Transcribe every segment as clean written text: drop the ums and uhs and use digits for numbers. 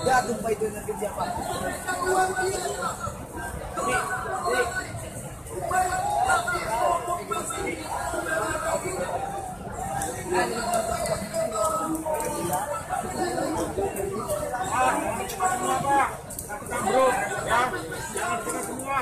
Ya, tumpah itu yang kerja Pak. Bro, ya, jangan kita semua.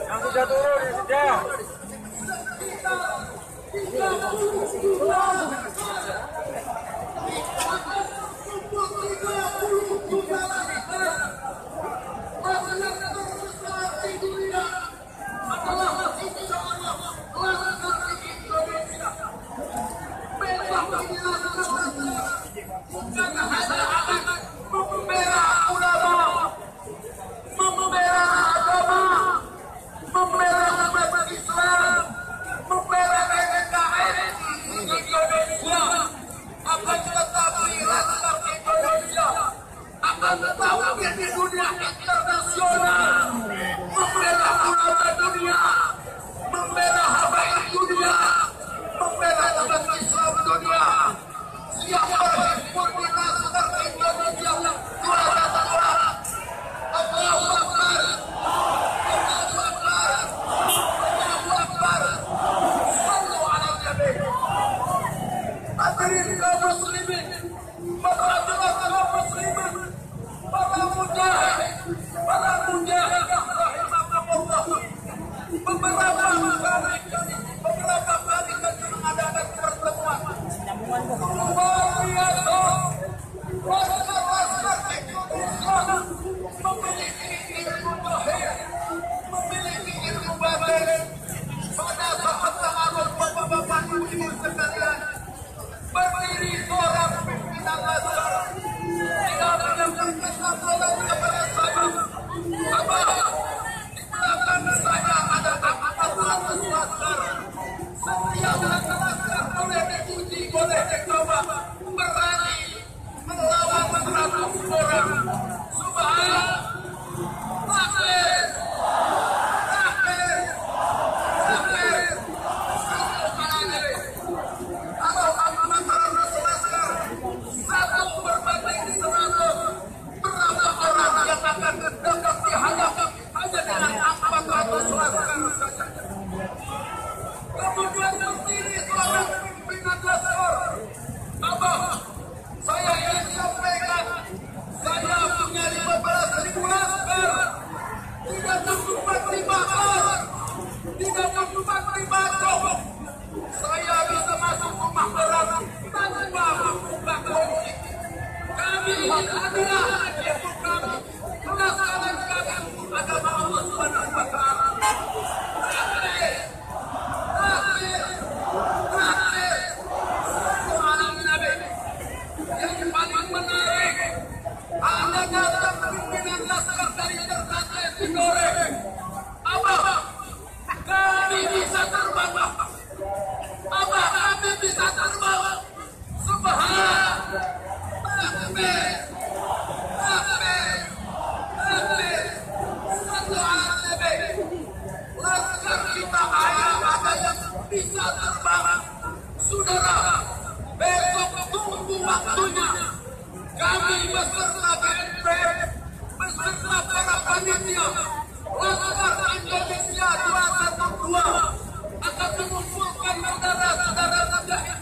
Yang sudah turun, ya sudah. Di dunia internasional, membela ulama dunia, membela habaib dunia, membela umat Islam dunia. Siapa yang murni seperti Indonesia, juara satu. Allahu Akbar, Allahu Akbar, Allahu Akbar. Sallu ala Nabi. Hadirin kaum muslimin, para kaum muslimin, para mujahid rahimakumullah. Beberapa kali kami mengadakan pertemuan luar biasa. Warga-warga Indonesia memiliki ilmu zahir, memiliki ilmu batin. Pada saat ta'aruf bapak-bapak ibu sekalian, berdiri seorang pimpinan Azhar. Dia menyampaikan salam kepada saya. Abah, di belakang saya ada atas Azhar. Setiap atas boleh dipuji, boleh dicoba, berani melawan 100 orang. Subhan, takbir, takbir, takbir. Kalau amanat Rasulullah satu berbanding 100, berapa orang yang akan dapat dihadapi hanya dengan 400 laskar saja. Kemudian berdiri seorang pimpinan laskar. Abah, saya ingin sampaikan, saya punya 15.000 laskar. Tidak cukup 5 orang, tidak cukup 5 cowok. Saya bisa masuk rumah orang tanpa membuka kunci. Kami adalah yaitu kami melaksanakan agama Allah Subhanahu wa Ta'ala. Takbir, takbir, takbir. Sallu ala Nabi. Yang paling menarik adalah pimpinan laskar dari Ternate digoreng. Abah, kami bisa terbang. Abah, kami bisa terbang. Subhan, takbir, takbir, takbir. Sallu ala Nabi. Laskar kita ada yang bisa terbang. Saudara, besok tunggu waktunya. Kami beserta BNPB, beserta para panitia, Laskar Indonesia 212 akan mengumpulkan saudara-saudara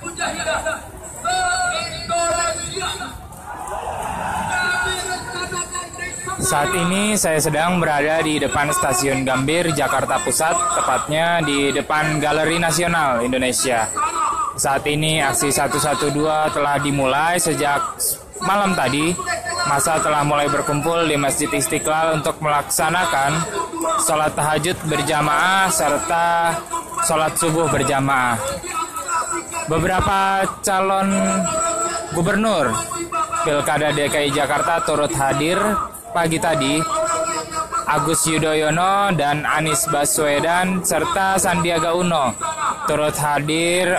mujahidah se-Indonesia. Kami rencanakan Saat ini saya sedang berada di depan Stasiun Gambir, Jakarta Pusat, tepatnya di depan Galeri Nasional Indonesia. Saat ini aksi 112 telah dimulai sejak malam tadi massa telah mulai berkumpul di Masjid Istiqlal untuk melaksanakan sholat tahajud berjamaah serta sholat subuh berjamaah. Beberapa calon gubernur Pilkada DKI Jakarta turut hadir pagi tadi. Agus Yudhoyono dan Anies Baswedan serta Sandiaga Uno turut hadir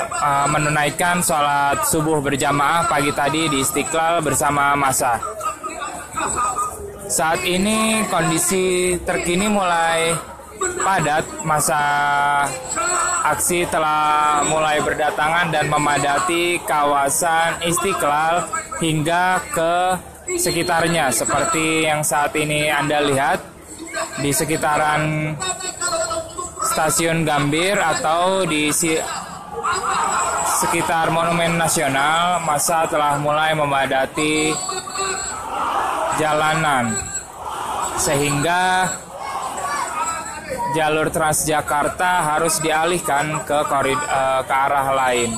menunaikan sholat subuh berjamaah pagi tadi di Istiqlal bersama massa. Saat ini kondisi terkini mulai padat, massa aksi telah mulai berdatangan dan memadati kawasan Istiqlal hingga ke sekitarnya. Seperti yang saat ini Anda lihat di sekitaran Stasiun Gambir atau di sekitar Monumen Nasional, massa telah mulai memadati jalanan sehingga jalur Transjakarta harus dialihkan ke arah lain.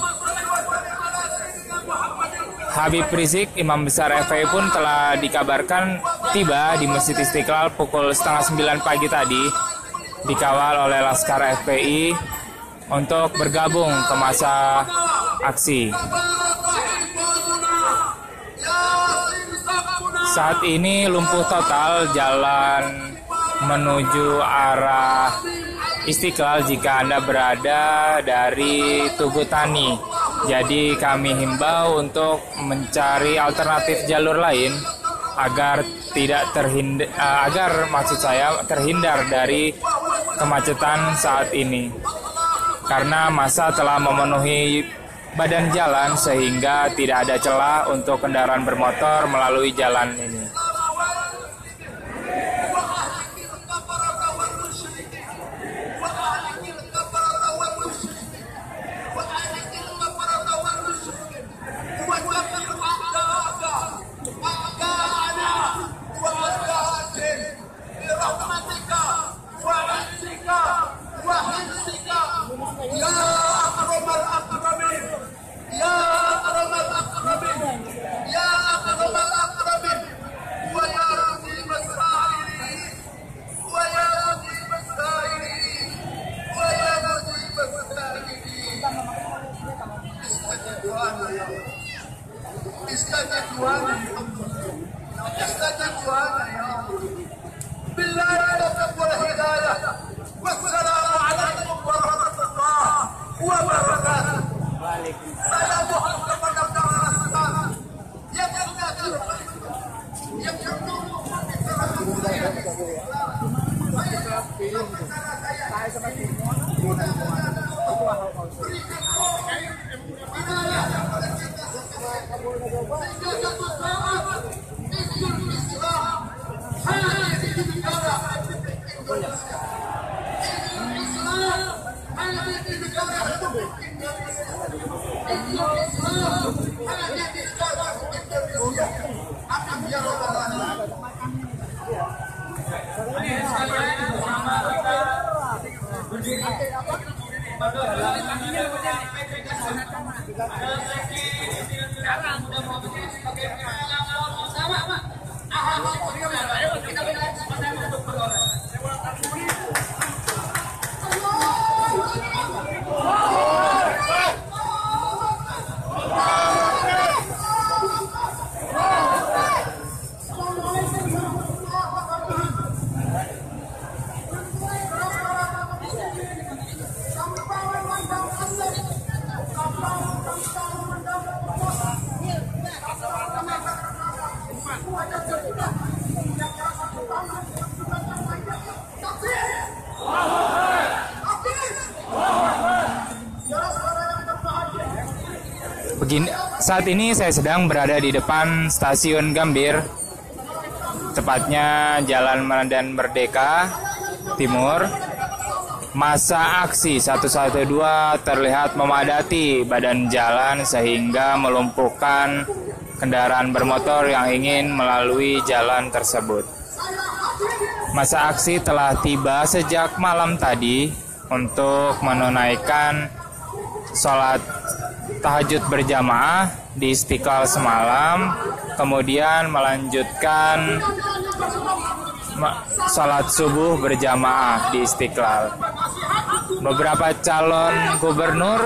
Habib Rizik, Imam Besar FPI pun telah dikabarkan tiba di Masjid Istiqlal pukul 8:30 pagi tadi, dikawal oleh Laskar FPI untuk bergabung ke massa aksi. Saat ini lumpuh total jalan menuju arah Istiqlal jika Anda berada dari Tugu Tani. Jadi kami himbau untuk mencari alternatif jalur lain agar terhindar dari kemacetan saat ini. Karena massa telah memenuhi badan jalan sehingga tidak ada celah untuk kendaraan bermotor melalui jalan ini. Saat ini saya sedang berada di depan Stasiun Gambir, tepatnya Jalan Medan Merdeka Timur. Massa aksi 112 terlihat memadati badan jalan sehingga melumpuhkan kendaraan bermotor yang ingin melalui jalan tersebut. Massa aksi telah tiba sejak malam tadi untuk menunaikan sholat tahajud berjamaah di Istiqlal semalam, kemudian melanjutkan sholat subuh berjamaah di Istiqlal. Beberapa calon gubernur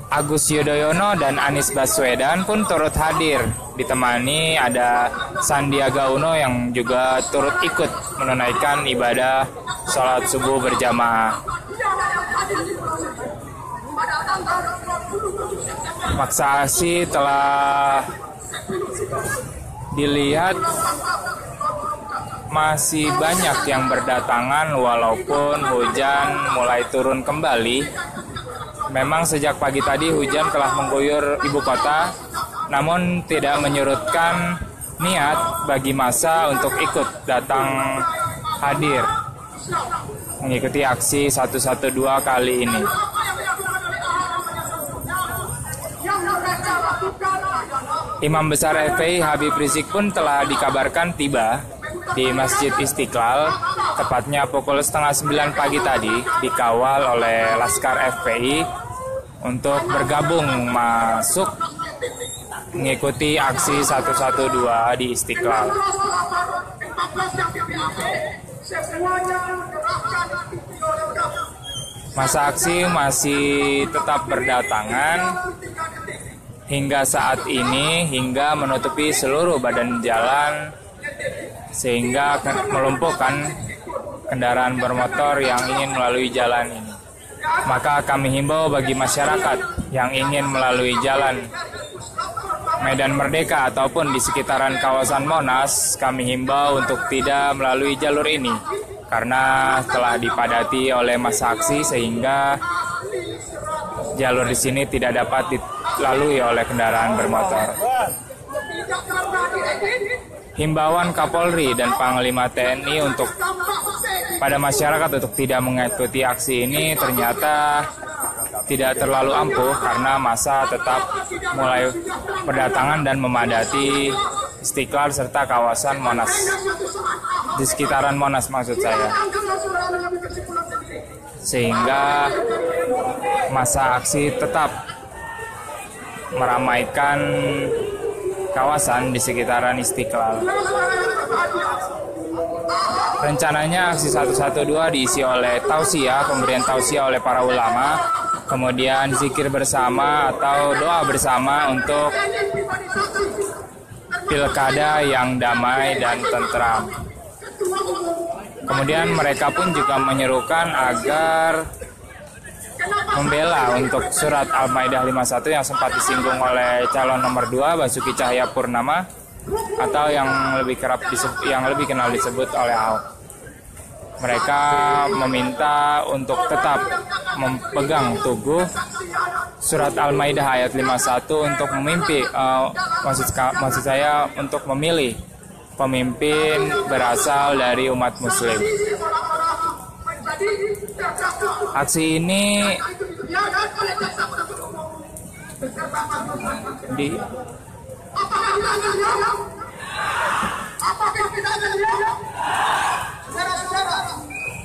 Agus Yudhoyono dan Anies Baswedan pun turut hadir, ditemani ada Sandiaga Uno yang juga turut ikut menunaikan ibadah sholat subuh berjamaah. Paksa aksi telah dilihat masih banyak yang berdatangan walaupun hujan mulai turun kembali. Memang sejak pagi tadi hujan telah mengguyur ibu kota, namun tidak menyurutkan niat bagi massa untuk ikut datang hadir mengikuti aksi 112 kali ini. Imam besar FPI Habib Rizik pun telah dikabarkan tiba di Masjid Istiqlal tepatnya pukul 8:30 pagi tadi, dikawal oleh Laskar FPI untuk bergabung masuk mengikuti aksi 112 di Istiqlal. Masa aksi masih tetap berdatangan hingga saat ini, hingga menutupi seluruh badan jalan sehingga melumpuhkan kendaraan bermotor yang ingin melalui jalan ini. Maka kami himbau bagi masyarakat yang ingin melalui jalan Medan Merdeka ataupun di sekitaran kawasan Monas, kami himbau untuk tidak melalui jalur ini karena telah dipadati oleh massa aksi sehingga jalur di sini tidak dapat dilalui oleh kendaraan bermotor. Himbauan Kapolri dan Panglima TNI untuk pada masyarakat untuk tidak mengikuti aksi ini ternyata tidak terlalu ampuh karena massa tetap mulai berdatangan dan memadati Istiqlal serta kawasan Monas, di sekitaran Monas maksud saya, sehingga massa aksi tetap meramaikan kawasan di sekitaran Istiqlal. Rencananya aksi 112 diisi oleh tausiah, pemberian tausiah oleh para ulama, kemudian zikir bersama atau doa bersama untuk pilkada yang damai dan tentram. Kemudian mereka pun juga menyerukan agar membela untuk surat Al-Maidah 51 yang sempat disinggung oleh calon nomor 2 Basuki Cahayapurnama atau yang lebih kenal disebut oleh Ahok. Mereka meminta untuk tetap memegang teguh surat Al-Maidah ayat 51 untuk maksud saya untuk memilih pemimpin berasal dari umat muslim. Aksi ini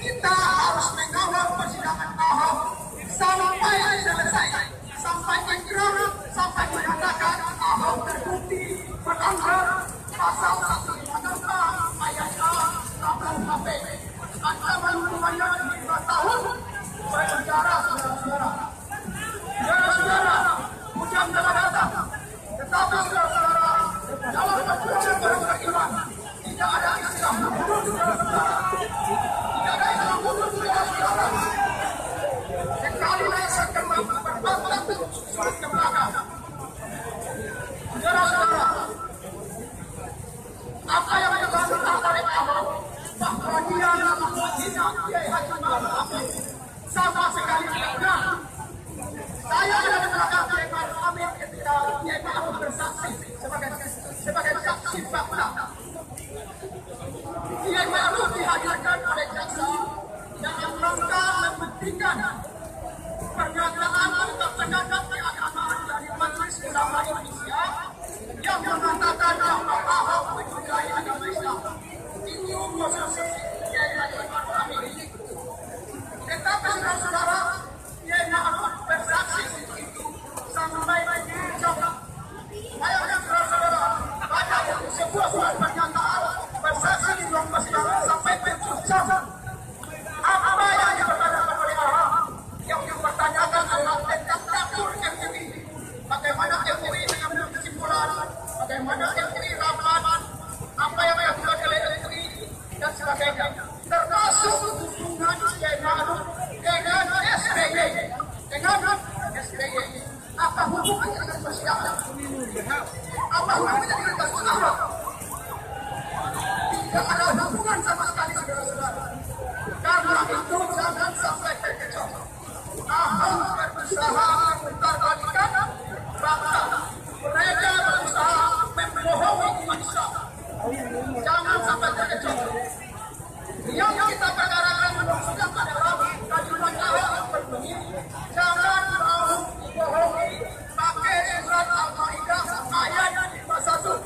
kita harus mengawal persidangan Ahok sampai selesai, sampai ingkrah, sampai menyatakan Ahok terbukti melanggar pasal 154 ayat A KUHP. Ancaman hukumannya 5 tahun penjara, saudara-saudara. Saudara-saudara, hujan telah datang, tetapi saudara-saudara, dalam perjuangan beriman tidak ada istilah bunuh, saudara-saudara. Tidak ada istilah bunuh, saudara-saudara. Sekali rasa kembali berbalik sulit ke belakang. Saudara-saudara, apa yang dilakukan oleh Ahok bahwa dia tidak sama sekali tidak. Saya ada di belakang Kiai Ma'ruf Amin ketika Kiai Ma'ruf bersaksi sebagai saksi fakta. Kiai Ma'ruf dihadirkan oleh jaksa yang lengkap membuktikan pernyataan untuk pendapat keagamaan dari Majelis Ulama Indonesia yang mengatakan bahwa Ahok menyudahi agama Islam. Ini posisi Kiai Ma'ruf Amin. Tetapi saudara-saudara, Kiai Ma'ruf bersaksi itu bagaimana MUI rapat, apa yang dilakukan oleh MUI dan sebagainya, termasuk hubungan Kiai Ma'ruf dengan SBY. Apa hubungannya dengan persidangan? Apa hubungannya dengan kasus Ahok? Tidak ada hubungan sama sekali, saudara-saudara. Karena itu jangan sampai terkecoh. Ahok berusaha mempertahankan bangsa. Mereka berusaha membohongi umat Islam. Jangan sampai terkecoh. Yang kita perkarakan sudah adalah kajuan Ahok yang berbunyi, jangan mau dibohongi pakai surat Al-Maidah ayat 51.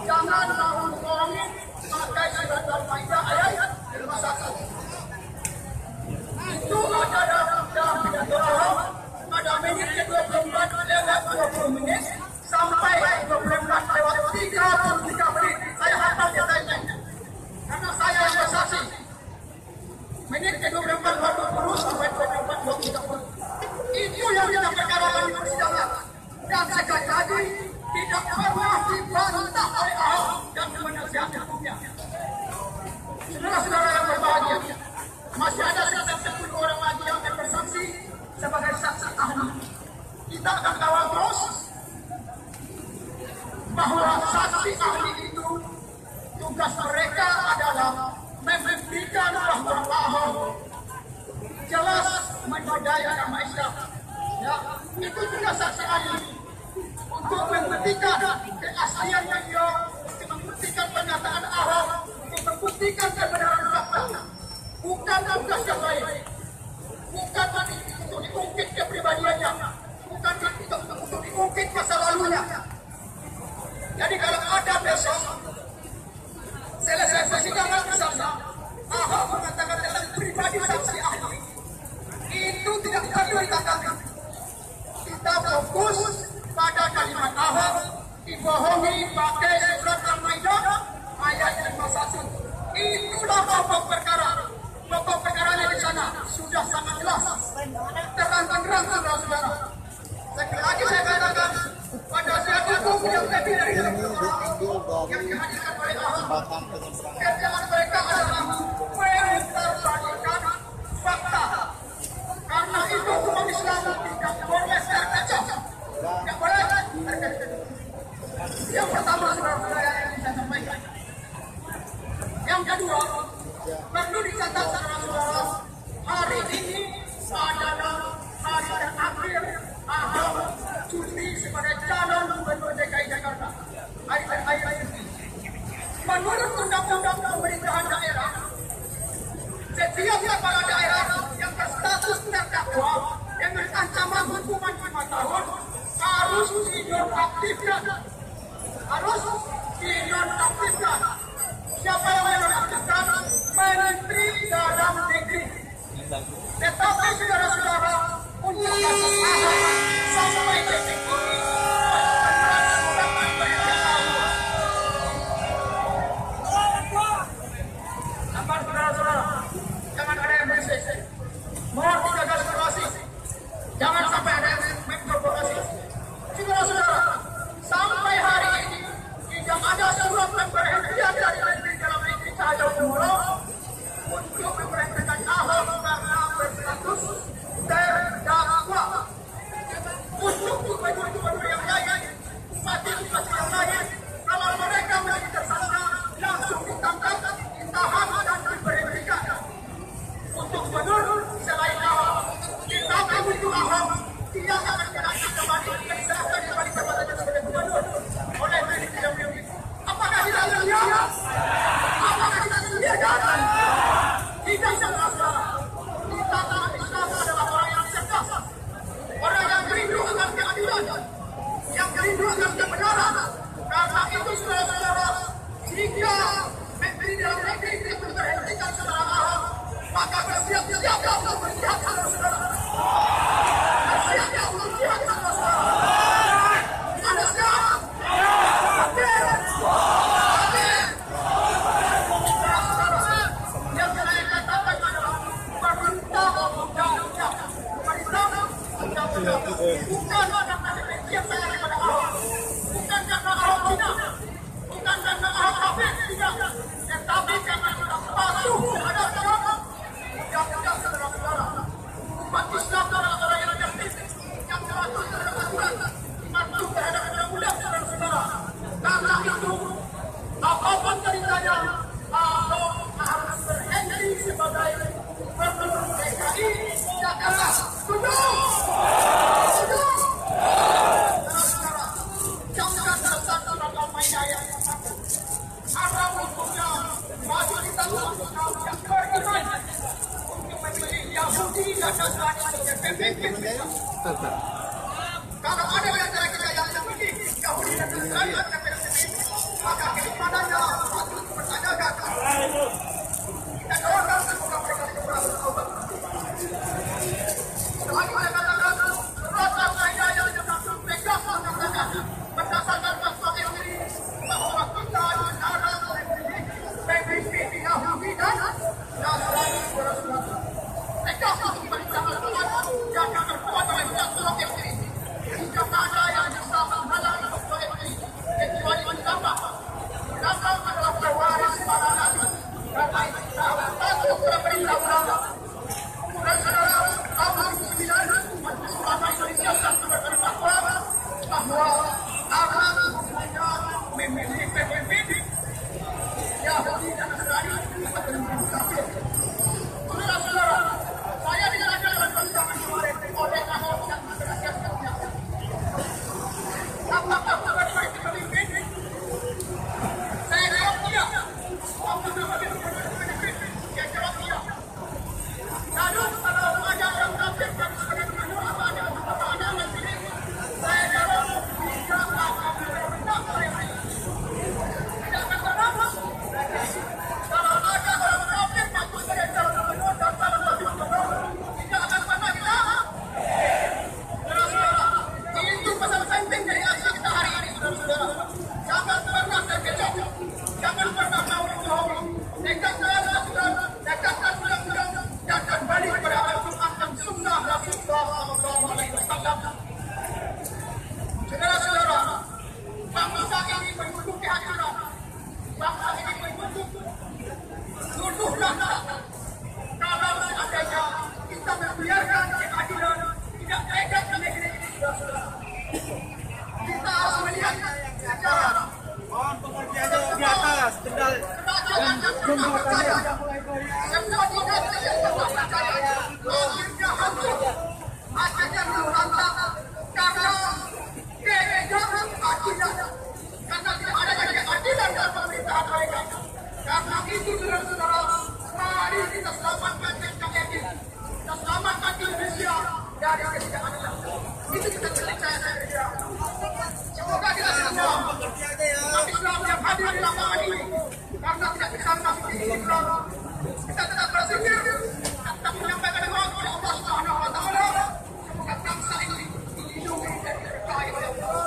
Jangan mau dibohongi pakai surat Al-Maidah ayat 51. Itu ada dalam pidato Ahok pada menit ke-24 lewat 20 menit sampai 24 lewat 33 menit. Saya hafal detailnya karena saya yang bersaksi. Menit ke-24 20 sampai 24 30. Itu yang kita perkarakan di persidangan. Dan sekali lagi tidak pernah dibantah oleh Ahok dan penasihat hukumnya. Saudara-saudara yang berbahagia, masih ada 10 orang lagi yang akan bersaksi sebagai saksi ahli. Kita akan kawal terus bahwa saksi ahli itu tugas mereka adalah membuktikan bahwa Ahok jelas menodai agama Islam. Ya, itu tugas saksi ahli untuk membuktikan keaslian beliau, untuk membuktikan pernyataan Ahok, untuk membuktikan kebenaran fakta. Bukan tugas yang lain, bukan untuk diungkit kepribadiannya, bukan untuk diungkit masa lalunya. Jadi kalau ada besok selesai persidangan bersama Ahok mengatakan tentang pribadi saksi ahli, itu tidak perlu ditanggapi. Kita fokus pada kalimat Ahok dibohongi pakai surat Al-Maidah ayat 51. Itulah pokok perkara. Pokok perkaranya di sana sudah sangat jelas, terang-terang, saudara-saudara. Sekali lagi saya katakan, pada saat hukum yang lebih dari yang dihadirkan oleh Ahok, kerjaan mereka adalah memperbandingkan fakta. Karena itu umat Islam tidak boleh terkecoh, tidak boleh terkecoh. Yang pertama, saudara-saudara yang saya sampaikan. Yang kedua, perlu dicatat saudara-saudara, hari ini adalah hari terakhir Ahok cuti sebagai calon gubernur DKI Jakarta. Hari terakhir ini. Menurut undang-undang pemerintahan daerah, setiap kepala daerah yang berstatus terdakwa dengan ancaman hukuman 5 tahun harus dinonaktifkan. Siapa yang menonaktifkan? Menteri Dalam Negeri. Tetapi saudara-saudara, untuk kasus Ahok sampai detik ini sabar saudara-saudara, jangan ada yang berisik. Mohon dijaga situasi, jangan sampai ada yang memprovokasi. Saudara-saudara, sampai hari ini tidak ada surat pemberhentian dari Menteri Dalam Negeri Cahyokumolo untuk memberhentikan Ahok karena berstatus terdakwa. karena itu apapun ceritanya Ahok harus berhenti sebagai Gubernur DKI Jakarta. Setuju? Setuju? Saudara-saudara, jangan bersatu dalam mainan yang satu. Ada hukumnya bagi kita untuk kaum yang beriman untuk memilih Yahudi dan Nasrani sebagai pemimpin kita. Kalau ada yang kita yang memilih Yahudi dan Nasrani sebagai pemimpin, maka keimanannya patut dipertanyakan. Kita doakan semoga mereka dikubur bertobat. Selagi mereka katakan, rasa saya yang dimaksud mereka mengatakan berdasarkan pasal ini bahwa kita negara memilih pemimpin Yahudi dan Nasrani. Mereka memerintah Tuhan jangan berbuat oleh sesuatu yang ini. Jika ada yang bisa menghalangi proyek ini, kecuali agama. Agama adalah pewaris para nabi. Karena itu kita patuh perintah ulama. Dan saudara, tahun 2009 Majelis Ulama Indonesia telah berfatwa bahwa akan memilih pemimpin Yahudi dan Nasrani adalah pemimpin kafir. Saudara-saudara, saya tidak ada dalam persidangan kemarin oleh Ahok yang menjelaskannya. Apakah sebagai pemimpin? Saya jawab tidak. Apakah sebagai pemimpin? Saya jawab tidak. Lalu kalau ada yang kafir dan sebagai gubernur apa ada nanti? Saya jawab tidak akan benar oleh saya. Tidak akan bernama. Kalau ada orang kafir masuk sebagai calon gubernur dan calon wakil gubernur, tidak akan pernah hilang. Saudara-saudara, itu pesan penting dari aksi kita hari ini, saudara-saudara. Jangan pernah terkecoh, jangan pernah mau dibohongi. Dekatkan bulan-bulan dan kembali kepada Al-Quran dan Sunnah Rasulullah SAW. Saudara-saudara, bangsa ini berbentuk kehancuran. Bangsa ini berbentuk tuduh rasa. Kalau seandainya kita membiarkan keadilan tidak tegak di negeri ini, saudara-saudara. Kita harus melihat secara Mohon pengertiannya di atas, kendal. jangan pernah percaya. Semua dinasti yang pernah percaya akhirnya hancur, akhirnya berantak karena keegoan akidah, karena tidak adanya keadilan dalam pemerintahan mereka. Karena itu, saudara-saudara, mari kita selamatkan NKRI, kita selamatkan Indonesia dari ketidakadilan. Itu kita percaya, saudara. Semoga kita semua umat Islam yang hadir di lapangan ini, karena tidak bisa menafsiri Islam, kita tetap berpikir, tetap menyampaikan doa kepada Allah Subhanahu Wa Taala. Semoga bangsa ini dilindungi dan diberkahi oleh Allah.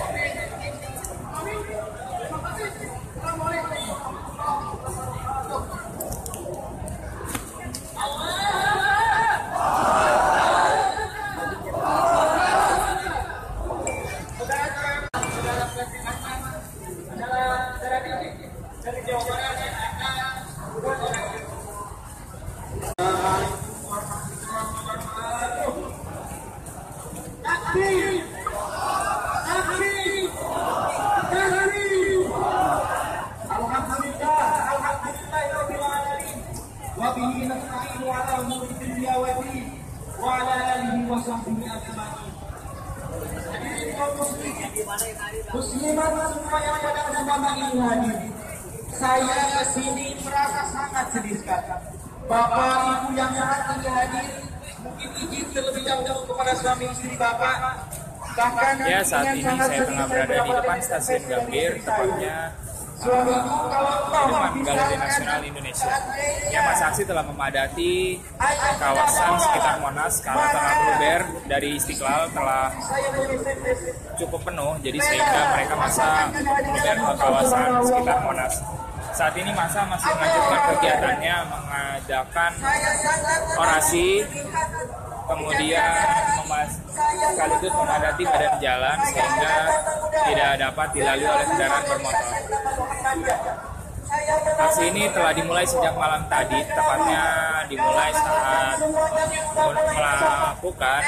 Amin. Amin. Terima kasih. Assalamualaikum. Dari Jawa Barat yang akan wabihi nasta'inu ala umuri dunya wa din wa ala alihi wa sahbihi ajma'in. Hadirin kaum muslimin, muslimat semua yang pada kesempatan ini hadir. Saya kesini merasa sangat sedih sekali. Bapak ibu yang saat ini hadir, mungkin izin terlebih dahulu kepada suami istri bapak. Bahkan Ya, saat ini saya tengah berada di depan stasiun Gambir, tepatnya suamiku kalau di depan Galeri Nasional Indonesia. Ya, masa aksi telah memadati kawasan sekitar Monas karena tengah meluber dari Istiqlal telah cukup penuh, jadi sehingga mereka masa meluber ke kawasan sekitar Monas. Saat ini masa masih melanjutkan kegiatannya, mengadakan orasi, kemudian sekaligus memadati badan jalan sehingga tidak dapat dilalui oleh kendaraan bermotor. Aksi ini telah dimulai sejak malam tadi, tepatnya dimulai saat melakukan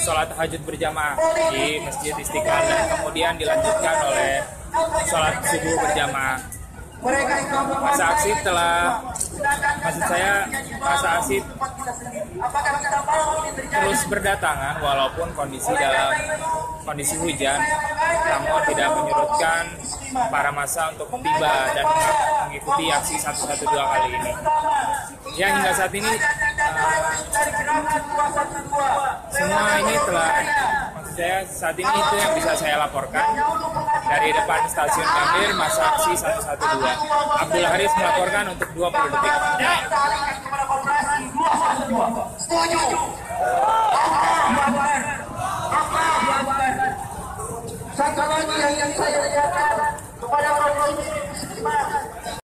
sholat tahajud berjamaah di Masjid Istiqlal dan kemudian dilanjutkan oleh sholat subuh berjamaah. Masa aksi terus berdatangan walaupun dalam kondisi hujan, namun tidak menyurutkan para massa untuk tiba dan mengikuti aksi 112 kali ini. Yang hingga saat ini semua ini saat ini itu yang bisa saya laporkan dari depan stasiun Gambir masa aksi 112. Abdul Haris melaporkan untuk 20 detik. Setuju. Satu lagi yang saya tanyakan kepada Bapak Ibu